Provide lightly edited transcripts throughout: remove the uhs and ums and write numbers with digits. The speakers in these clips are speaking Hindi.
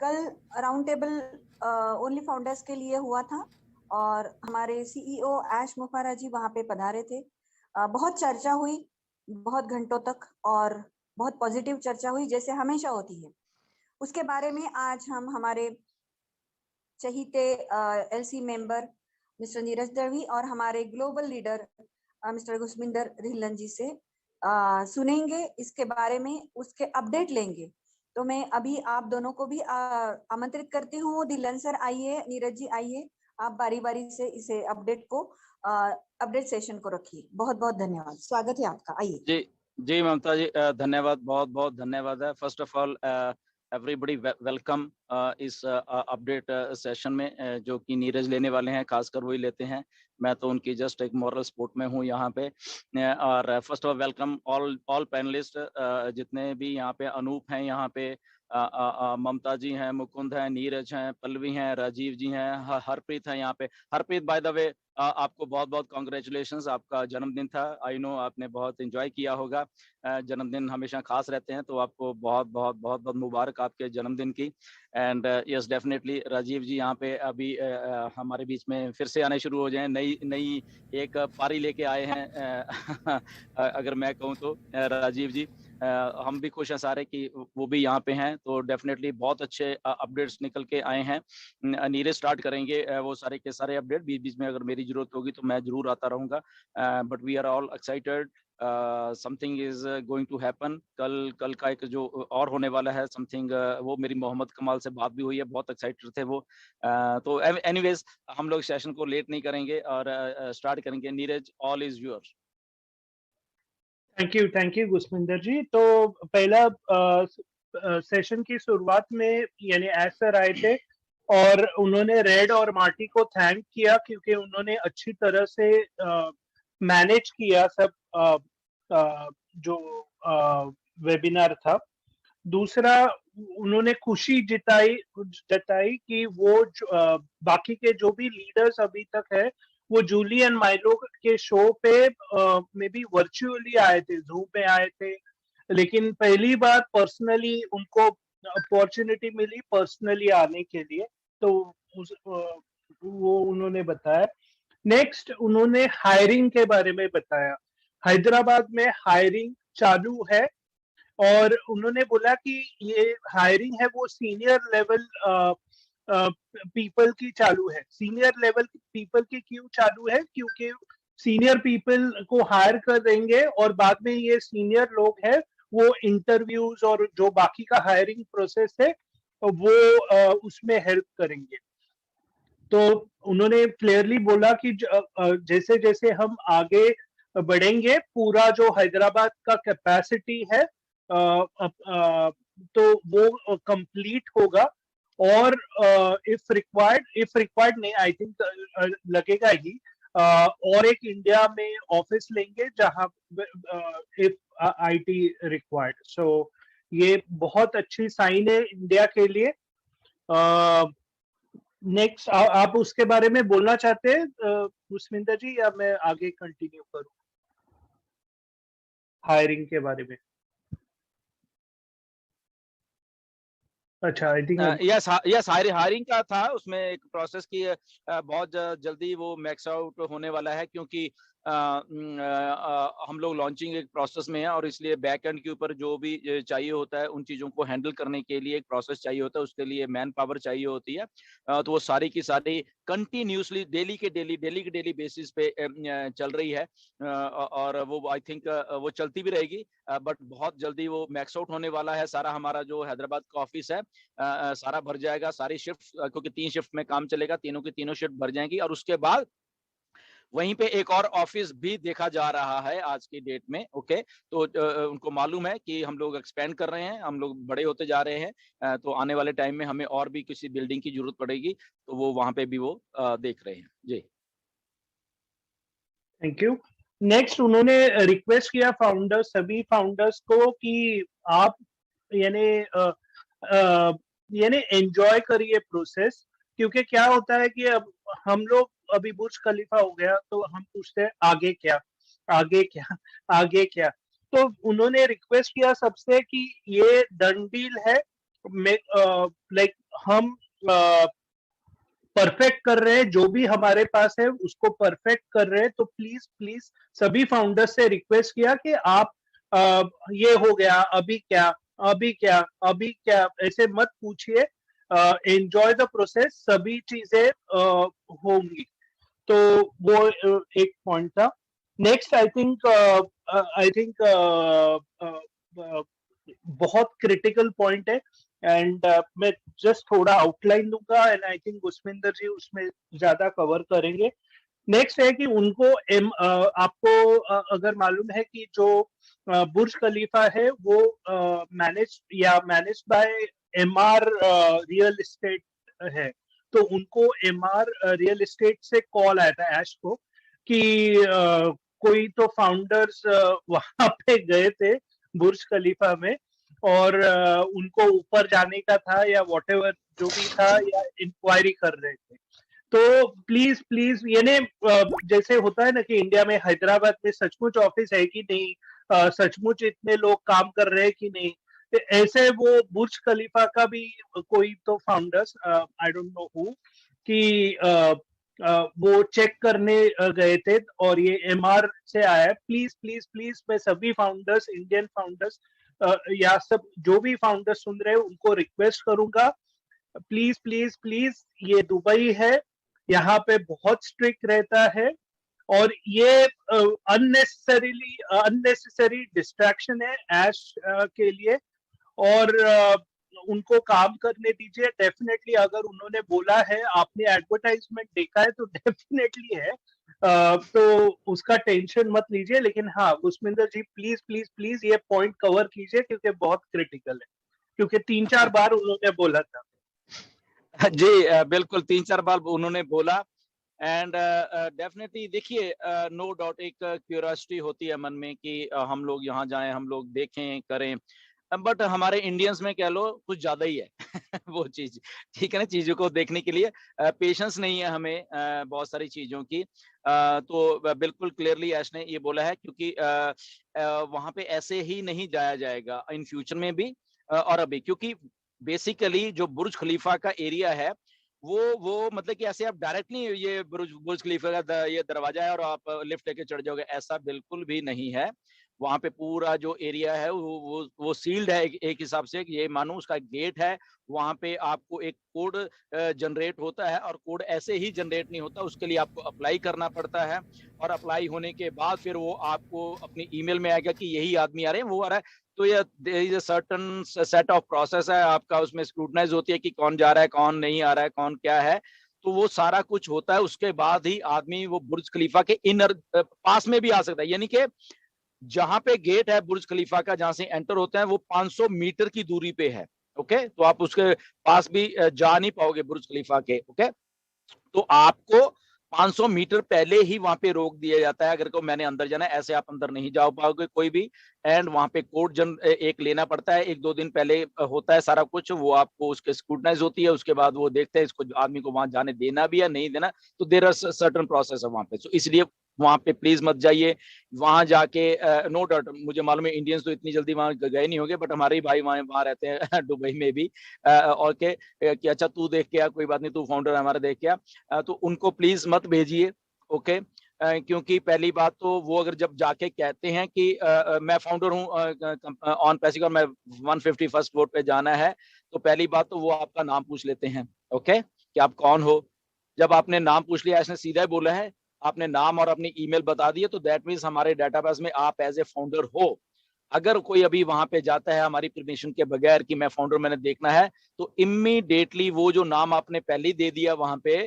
कल राउंड टेबल ओनली फाउंडर्स के लिए हुआ था और हमारे सीईओ ऐश मुफारा जी वहाँ पे पधारे थे। बहुत चर्चा हुई, बहुत घंटों तक, और बहुत पॉजिटिव चर्चा हुई जैसे हमेशा होती है। उसके बारे में आज हम हमारे चहीते एलसी मेंबर मिस्टर नीरज दर्वी और हमारे ग्लोबल लीडर मिस्टर गुसमिंदर धिल्लन जी से सुनेंगे, इसके बारे में उसके अपडेट लेंगे। तो मैं अभी आप दोनों को भी आमंत्रित करती हूँ। धिल्लन सर आइए, नीरज जी आइए, आप बारी बारी से इसे अपडेट सेशन को रखिए। बहुत बहुत धन्यवाद, स्वागत है आपका, आइए। जी जी ममता जी, धन्यवाद, बहुत बहुत धन्यवाद है। First of all everybody welcome इस अपडेट सेशन में जो कि नीरज लेने वाले हैं, खासकर वही लेते हैं। मैं तो उनकी जस्ट एक मॉरल सपोर्ट में हूँ यहाँ पे। और first of all welcome all panelist, जितने भी यहाँ पे अनूप हैं, यहाँ पे ममता जी हैं, मुकुंद हैं, नीरज हैं, पल्लवी हैं, राजीव जी हैं, हरप्रीत हैं यहाँ पे। हरप्रीत बाय द वे आपको बहुत बहुत कॉन्ग्रेचुलेशंस, आपका जन्मदिन था। आई नो आपने बहुत एंजॉय किया होगा, जन्मदिन हमेशा खास रहते हैं, तो आपको बहुत बहुत बहुत बहुत मुबारक आपके जन्मदिन की। एंड यस डेफिनेटली राजीव जी यहाँ पे अभी हमारे बीच में फिर से आने शुरू हो जाएं, नई एक पारी लेके आए हैं अगर मैं कहूँ तो राजीव जी, हम भी खुश हैं सारे कि वो भी यहाँ पे हैं। तो डेफिनेटली बहुत अच्छे अपडेट्स निकल के आए हैं। नीरज स्टार्ट करेंगे वो सारे के सारे अपडेट। बीच बीच में अगर मेरी जरूरत होगी तो मैं जरूर आता रहूंगा, but we are all excited. Something is going to happen. कल का एक जो और होने वाला है समथिंग, वो मेरी मोहम्मद कमाल से बात भी हुई है, बहुत एक्साइटेड थे वो। तो एनीवेज हम लोग सेशन को लेट नहीं करेंगे और स्टार्ट करेंगे। Neeraj, all is yours. Thank you Gusminder ji. तो पहला सेशन की शुरुआत में यानी एस सर आए थे और उन्होंने रेड और मार्टी को थैंक किया क्योंकि उन्होंने अच्छी तरह से मैनेज किया सब जो वेबिनार था। दूसरा, उन्होंने खुशी जताई कि वो बाकी के जो भी लीडर्स अभी तक है वो जूली एंड माइलो के शो पे मे बी वर्चुअली आए थे, जूम पे आए थे, लेकिन पहली बार पर्सनली उनको अपॉर्चुनिटी मिली पर्सनली आने के लिए, तो वो उन्होंने बताया। नेक्स्ट, उन्होंने हायरिंग के बारे में बताया। हैदराबाद में हायरिंग चालू है और उन्होंने बोला कि ये हायरिंग है वो सीनियर लेवल पीपल की चालू है। सीनियर लेवल पीपल की क्यों चालू है? क्योंकि सीनियर पीपल को हायर कर देंगे और बाद में ये सीनियर लोग हैं वो इंटरव्यूज और जो बाकी का हायरिंग प्रोसेस है वो उसमें हेल्प करेंगे। तो उन्होंने क्लियरली बोला कि जैसे जैसे हम आगे बढ़ेंगे पूरा जो हैदराबाद का कैपेसिटी है तो वो कंप्लीट होगा और इफ रिक्वायर्ड नहीं, आई थिंक लगेगा ही, और एक इंडिया में ऑफिस लेंगे जहां इफ आईटी रिक्वायर्ड। सो ये बहुत अच्छी साइन है इंडिया के लिए। नेक्स्ट, आप उसके बारे में बोलना चाहते हैं गुसमिंदर जी, या मैं आगे कंटिन्यू करूं हायरिंग के बारे में? अच्छा, आई थिंक यस हायरिंग का था, उसमें एक प्रोसेस की बहुत जल्दी वो मैक्स आउट होने वाला है, क्योंकि हम लोग लॉन्चिंग एक प्रोसेस में है और इसलिए बैक एंड के ऊपर जो भी चाहिए होता है उन चीज़ों को हैंडल करने के लिए एक प्रोसेस चाहिए होता है, उसके लिए मैन पावर चाहिए होती है। तो वो सारी की सारी कंटिन्यूसली डेली के डेली बेसिस पे चल रही है, और वो आई थिंक वो चलती भी रहेगी, बट बहुत जल्दी वो मैक्स आउट होने वाला है। सारा हमारा जो हैदराबाद का ऑफिस है सारा भर जाएगा, सारी शिफ्ट, क्योंकि 3 शिफ्ट में काम चलेगा, तीनों की तीनों शिफ्ट भर जाएंगी। और उसके बाद वहीं पे एक और ऑफिस भी देखा जा रहा है आज की डेट में। ओके, तो उनको मालूम है कि हम लोग एक्सपेंड कर रहे हैं, हम लोग बड़े होते जा रहे हैं, तो आने वाले टाइम में हमें और भी किसी बिल्डिंग की जरूरत पड़ेगी, तो वो वहां पे भी वो देख रहे हैं। जी थैंक यू। नेक्स्ट, उन्होंने रिक्वेस्ट किया सभी फाउंडर्स को कि आप यानी एंजॉय करिए प्रोसेस, क्योंकि क्या होता है कि अब हम लोग अभी बुर्ज खलीफा हो गया तो हम पूछते हैं आगे क्या, आगे क्या, आगे क्या। तो उन्होंने रिक्वेस्ट किया सबसे कि ये डन डील है, लाइक हम परफेक्ट कर रहे हैं, जो भी हमारे पास है उसको परफेक्ट कर रहे हैं। तो प्लीज प्लीज सभी फाउंडर्स से रिक्वेस्ट किया कि आप ये हो गया, अभी क्या, अभी क्या, अभी क्या, ऐसे मत पूछिए, एंजॉय द प्रोसेस, सभी चीजें होंगी। तो वो एक पॉइंट था। नेक्स्ट आई थिंक बहुत क्रिटिकल पॉइंट है, एंड मैं जस्ट थोड़ा आउटलाइन दूंगा, एंड आई थिंक गुस्मिंदर जी उसमें ज्यादा कवर करेंगे। नेक्स्ट है कि उनको आपको अगर मालूम है कि जो बुर्ज खलीफा है वो manage by MR real estate है। तो उनको एमआर रियल एस्टेट से कॉल आया था ऐश को कि कोई तो फाउंडर्स वहां पे गए थे बुर्ज खलीफा में, और उनको ऊपर जाने का था या व्हाटएवर जो भी था, या इंक्वायरी कर रहे थे। तो प्लीज प्लीज, यानी जैसे होता है ना कि इंडिया में हैदराबाद में सचमुच ऑफिस है कि नहीं, सचमुच इतने लोग काम कर रहे हैं कि नहीं, तो ऐसे वो बुर्ज खलीफा का भी कोई तो founders, I don't know who, कि वो चेक करने गए थे और ये एमआर से आया है। प्लीज प्लीज प्लीज, मैं सभी फाउंडर्स, इंडियन फाउंडर्स या सब जो भी फाउंडर्स सुन रहे हैं उनको रिक्वेस्ट करूंगा, प्लीज प्लीज प्लीज, ये दुबई है, यहाँ पे बहुत स्ट्रिक्ट रहता है, और ये अननेसेसरी डिस्ट्रैक्शन है ऐश के लिए, और उनको काम करने दीजिए। डेफिनेटली अगर उन्होंने बोला है, आपने एडवर्टाइजमेंट देखा है, तो डेफिनेटली है, तो उसका टेंशन मत लीजिए। लेकिन हाँ गुस्मिंदर जी, प्लीज प्लीज प्लीज ये पॉइंट कवर कीजिए, क्योंकि बहुत क्रिटिकल है, क्योंकि 3-4 बार उन्होंने बोला था। जी बिल्कुल 3-4 बार उन्होंने बोला, एंड डेफिनेटली देखिए, नो डाउट एक क्यूरियोसिटी होती है मन में कि हम लोग यहाँ जाएं, हम लोग देखें करें, बट हमारे इंडियंस में कह लो कुछ ज्यादा ही है वो चीज, ठीक है ना, चीजों को देखने के लिए पेशेंस नहीं है हमें बहुत सारी चीजों की। तो बिल्कुल क्लियरली ऐश ने ये बोला है, क्योंकि वहां पे ऐसे ही नहीं जाया जाएगा इन फ्यूचर में भी और अभी, क्योंकि बेसिकली जो बुर्ज खलीफा का एरिया है वो मतलब कि ऐसे आप डायरेक्ट नहीं ये बुर्ज खलीफा का ये दरवाजा है और आप लिफ्ट लेके चढ़ जाओगे, ऐसा बिल्कुल भी नहीं है। वहां पे पूरा जो एरिया है वो सील्ड है एक हिसाब से, ये मानो उसका गेट है। वहां पे आपको एक कोड जनरेट होता है, और कोड ऐसे ही जनरेट नहीं होता, उसके लिए आपको अप्लाई करना पड़ता है, और अप्लाई होने के बाद फिर वो आपको अपनी ईमेल में आएगा कि यही आदमी आ रहे हैं, वो आ रहा है। तो ये सर्टन सेट ऑफ प्रोसेस है आपका, उसमें स्क्रूटनाइज होती है कि कौन जा रहा है, कौन नहीं आ रहा है, कौन क्या है। तो वो सारा कुछ होता है, उसके बाद ही आदमी वो बुर्ज खलीफा के इनर पास में भी आ सकता है। यानी कि जहां पे गेट है बुर्ज खलीफा का, जहां से एंटर होते हैं, वो 500 मीटर की दूरी पे है। ओके, तो आप उसके पास भी जा नहीं पाओगे बुर्ज खलीफा के। ओके, तो आपको 500 मीटर पहले ही वहां पे रोक दिया जाता है, अगर को मैंने अंदर जाना है, ऐसे आप अंदर नहीं जा पाओगे कोई भी। एंड वहां पे कोड एक लेना पड़ता है, 1-2 दिन पहले होता है सारा कुछ, वो आपको उसके स्क्रूटनाइज होती है, उसके बाद वो देखते हैं इसको आदमी को वहां जाने देना भी या नहीं देना। तो देयर आर सर्टेन प्रोसेस है वहां पे, तो इसलिए वहां पे प्लीज मत जाइए। वहां जाके नो डाउट मुझे मालूम है इंडियंस तो इतनी जल्दी वहां गए नहीं होंगे, बट हमारे ही भाई वहां रहते हैं दुबई में भी, और के कि अच्छा तू देख के आ, कोई बात नहीं, तू फाउंडर हमारा देख के आ, तो उनको प्लीज मत भेजिए। ओके, क्योंकि पहली बात तो वो अगर जब जाके कहते हैं कि मैं फाउंडर हूँ ऑन पैसिक और मैं 151st वोट पे जाना है, तो पहली बात तो वो आपका नाम पूछ लेते हैं। ओके, कि आप कौन हो। जब आपने नाम पूछ लिया, इसने सीधा ही बोला है, आपने नाम और अपनी ईमेल बता दिए, तो दैट मीन्स हमारे डेटाबेस में आप एज ए फाउंडर हो। अगर कोई अभी वहां पे जाता है हमारी परमिशन के बगैर कि मैं फाउंडर, मैंने देखना है, तो इमीडिएटली वो जो नाम आपने पहले दे दिया वहां पे,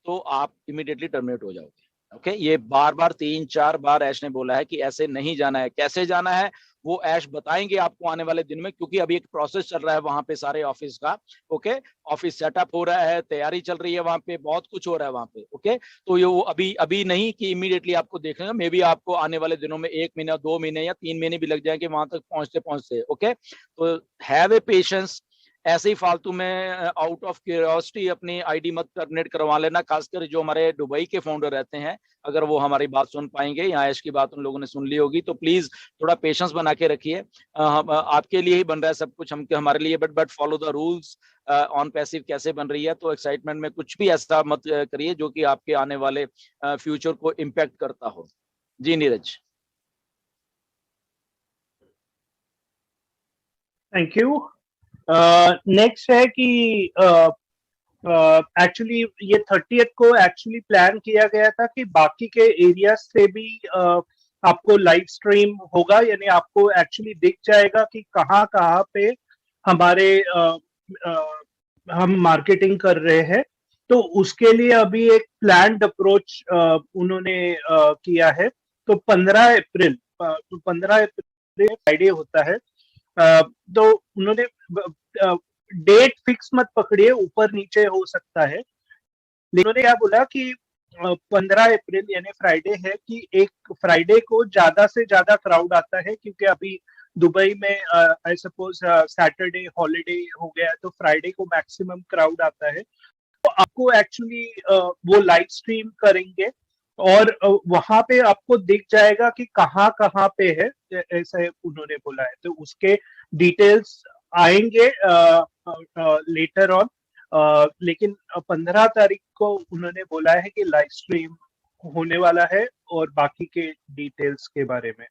तो आप इमीडिएटली टर्मिनेट हो जाओगे। ओके, ये बार बार 3-4 बार ऐश ने बोला है कि ऐसे नहीं जाना है। कैसे जाना है वो ऐश बताएंगे आपको आने वाले दिन में, क्योंकि अभी एक प्रोसेस चल रहा है वहां पे सारे ऑफिस का। ओके, ऑफिस सेटअप हो रहा है, तैयारी चल रही है वहां पे, बहुत कुछ हो रहा है वहां पे। ओके, तो ये वो अभी अभी नहीं कि इमीडिएटली आपको देखना, मे बी आपको आने वाले दिनों में 1 महीना, 2 महीने या 3 महीने भी लग जाएंगे वहां तक पहुंचते पहुंचते। ओके, तो हैव ए पेशेंस, ऐसे ही फालतू में आउट ऑफ क्यूरियोसिटी अपनी आईडी मत टर्मिनेट करवा लेना, खासकर जो हमारे दुबई के फाउंडर रहते हैं, अगर वो हमारी बात सुन पाएंगे या ऐश की बात उन लोगों ने सुन ली होगी, तो प्लीज थोड़ा पेशेंस बना के रखिए। आपके लिए ही बन रहा है सब कुछ, हम हमारे लिए, but follow the rules. On passive कैसे बन रही है, तो एक्साइटमेंट में कुछ भी ऐसा मत करिए जो कि आपके आने वाले फ्यूचर को इम्पैक्ट करता हो। जी नीरज। Thank you. नेक्स्ट है कि एक्चुअली ये 30th को एक्चुअली प्लान किया गया था कि बाकी के एरिया से भी आपको लाइव स्ट्रीम होगा, यानी आपको एक्चुअली दिख जाएगा कि कहाँ कहाँ पे हमारे हम मार्केटिंग कर रहे हैं। तो उसके लिए अभी एक प्लान्ड अप्रोच उन्होंने किया है। तो 15 अप्रैल फ्राइडे होता है, तो उन्होंने डेट फिक्स मत पकड़िए, ऊपर नीचे हो सकता है, लेकिन उन्होंने क्या बोला कि 15 अप्रैल यानी फ्राइडे है कि एक फ्राइडे को ज्यादा से ज्यादा क्राउड आता है, क्योंकि अभी दुबई में आई सपोज सैटरडे हॉलीडे हो गया, तो फ्राइडे को मैक्सिमम क्राउड आता है। तो आपको एक्चुअली वो लाइव स्ट्रीम करेंगे और वहां पे आपको दिख जाएगा कि कहाँ कहाँ पे है, ऐसे उन्होंने बोला है। तो उसके डिटेल्स आएंगे लेटर ऑन, लेकिन 15 तारीख को उन्होंने बोला है कि लाइव स्ट्रीम होने वाला है और बाकी के डिटेल्स के बारे में।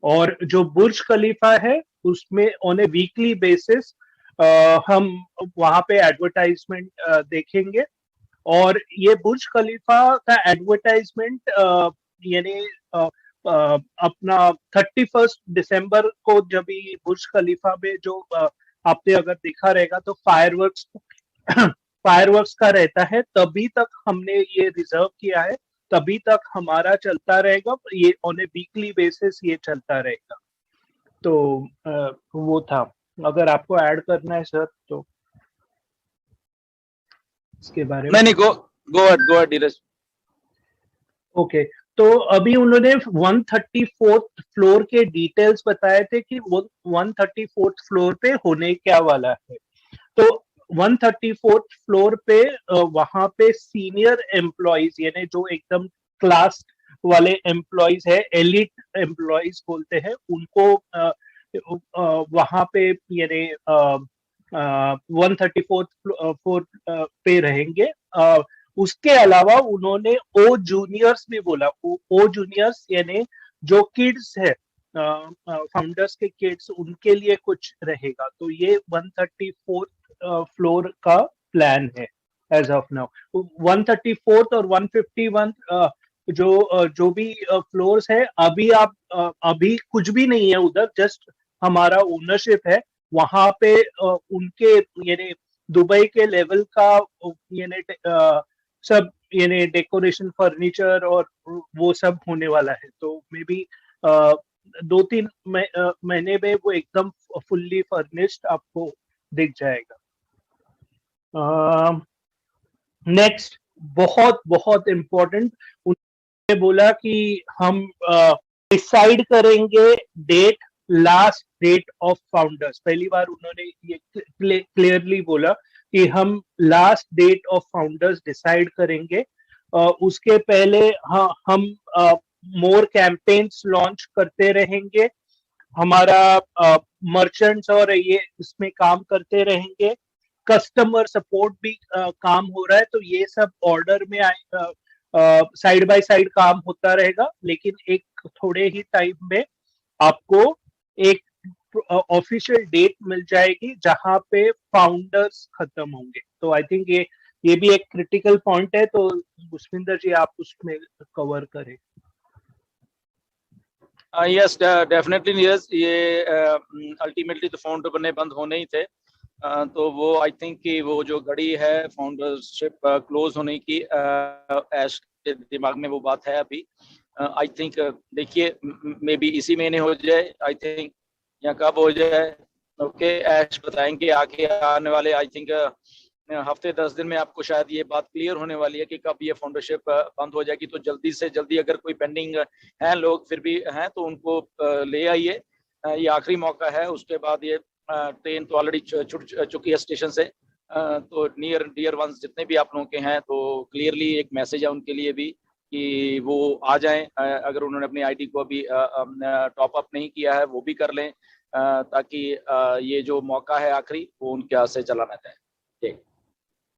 और जो बुर्ज खलीफा है उसमें ऑन ए वीकली बेसिस हम वहां पे एडवर्टाइजमेंट देखेंगे। और ये बुर्ज खलीफा का एडवर्टाइजमेंट यानी अपना 31 दिसंबर को जब भी बुर्ज खलीफा में जो आपने अगर देखा रहेगा तो फायरवर्क्स का रहता है, तभी तक हमने ये रिजर्व किया है, तभी तक हमारा चलता रहेगा, ये ऑन ए वीकली बेसिस ये चलता रहेगा। तो वो था, अगर आपको ऐड करना है सर तो इसके बारे में। नहीं गो अहेड नीरज। ओके, तो अभी उन्होंने 134th फ्लोर के डिटेल्स बताए थे कि वो 134th फ्लोर पे होने क्या वाला है। तो 134th फ्लोर पे वहां पे सीनियर एम्प्लॉइज यानी जो एकदम क्लास वाले एम्प्लॉइज है, एलिट एम्प्लॉइज बोलते हैं उनको, वहां पे यानी 134th फ्लोर पे रहेंगे। उसके अलावा उन्होंने ओ जूनियर्स भी बोला। ओ जूनियर्स यानी जो किड्स है, फाउंडर्स के किड्स, उनके लिए कुछ रहेगा। तो ये 134th फ्लोर का प्लान है एज ऑफ नाउ। 134th और 151 जो भी फ्लोर्स है, अभी अभी कुछ भी नहीं है उधर, जस्ट हमारा ओनरशिप है वहां पे। उनके यानी दुबई के लेवल का यानी सब यानी डेकोरेशन फर्नीचर और वो सब होने वाला है। तो मे बी 2-3 महीने में वो एकदम फुल्ली फर्निश्ड आपको दिख जाएगा। नेक्स्ट बहुत बहुत इम्पोर्टेंट, उन्होंने बोला कि हम डिसाइड करेंगे date, last date of founders. पहली बार उन्होंने ये क्लियरली बोला कि हम last date of founders decide करेंगे। उसके पहले हम मोर कैंपेन्स लॉन्च करते रहेंगे, हमारा मर्चेंट्स और ये इसमें काम करते रहेंगे, कस्टमर सपोर्ट भी काम हो रहा है। तो ये सब ऑर्डर में साइड बाय साइड काम होता रहेगा, लेकिन एक थोड़े ही टाइम में आपको एक ऑफिशियल डेट मिल जाएगी जहां पे फाउंडर्स खत्म होंगे। तो आई थिंक ये भी एक क्रिटिकल पॉइंट है, तो पुष्पिंदर जी आप उसमें कवर करें। यस डेफिनेटली नीरज, ये अल्टीमेटली तो फाउंडर बनने बंद होने ही थे। तो वो आई थिंक कि वो जो घड़ी है फाउंडरशिप क्लोज होने की, ऐश के दिमाग में वो बात है अभी। आई थिंक देखिए मे बी इसी महीने हो जाए, आई थिंक, या कब हो जाए, ओके ऐश बताएंगे आगे आने वाले आई थिंक हफ्ते 10 दिन में आपको शायद ये बात क्लियर होने वाली है कि कब ये फाउंडरशिप बंद हो जाएगी। तो जल्दी से जल्दी अगर कोई पेंडिंग हैं लोग फिर भी हैं तो उनको ले आइए, ये आखिरी मौका है। उसके बाद ये ट्रेन तो ऑलरेडी छूट चुकी है स्टेशन से, तो नियर डियर वंस जितने भी आप लोगों के हैं, तो क्लियरली एक मैसेज है उनके लिए भी कि वो आ जाएं, अगर उन्होंने अपनी आईडी को अभी टॉप अप नहीं किया है वो भी कर लें, ताकि ये जो मौका है आखिरी वो उनके हाथ से चला ना जाए। ठीक।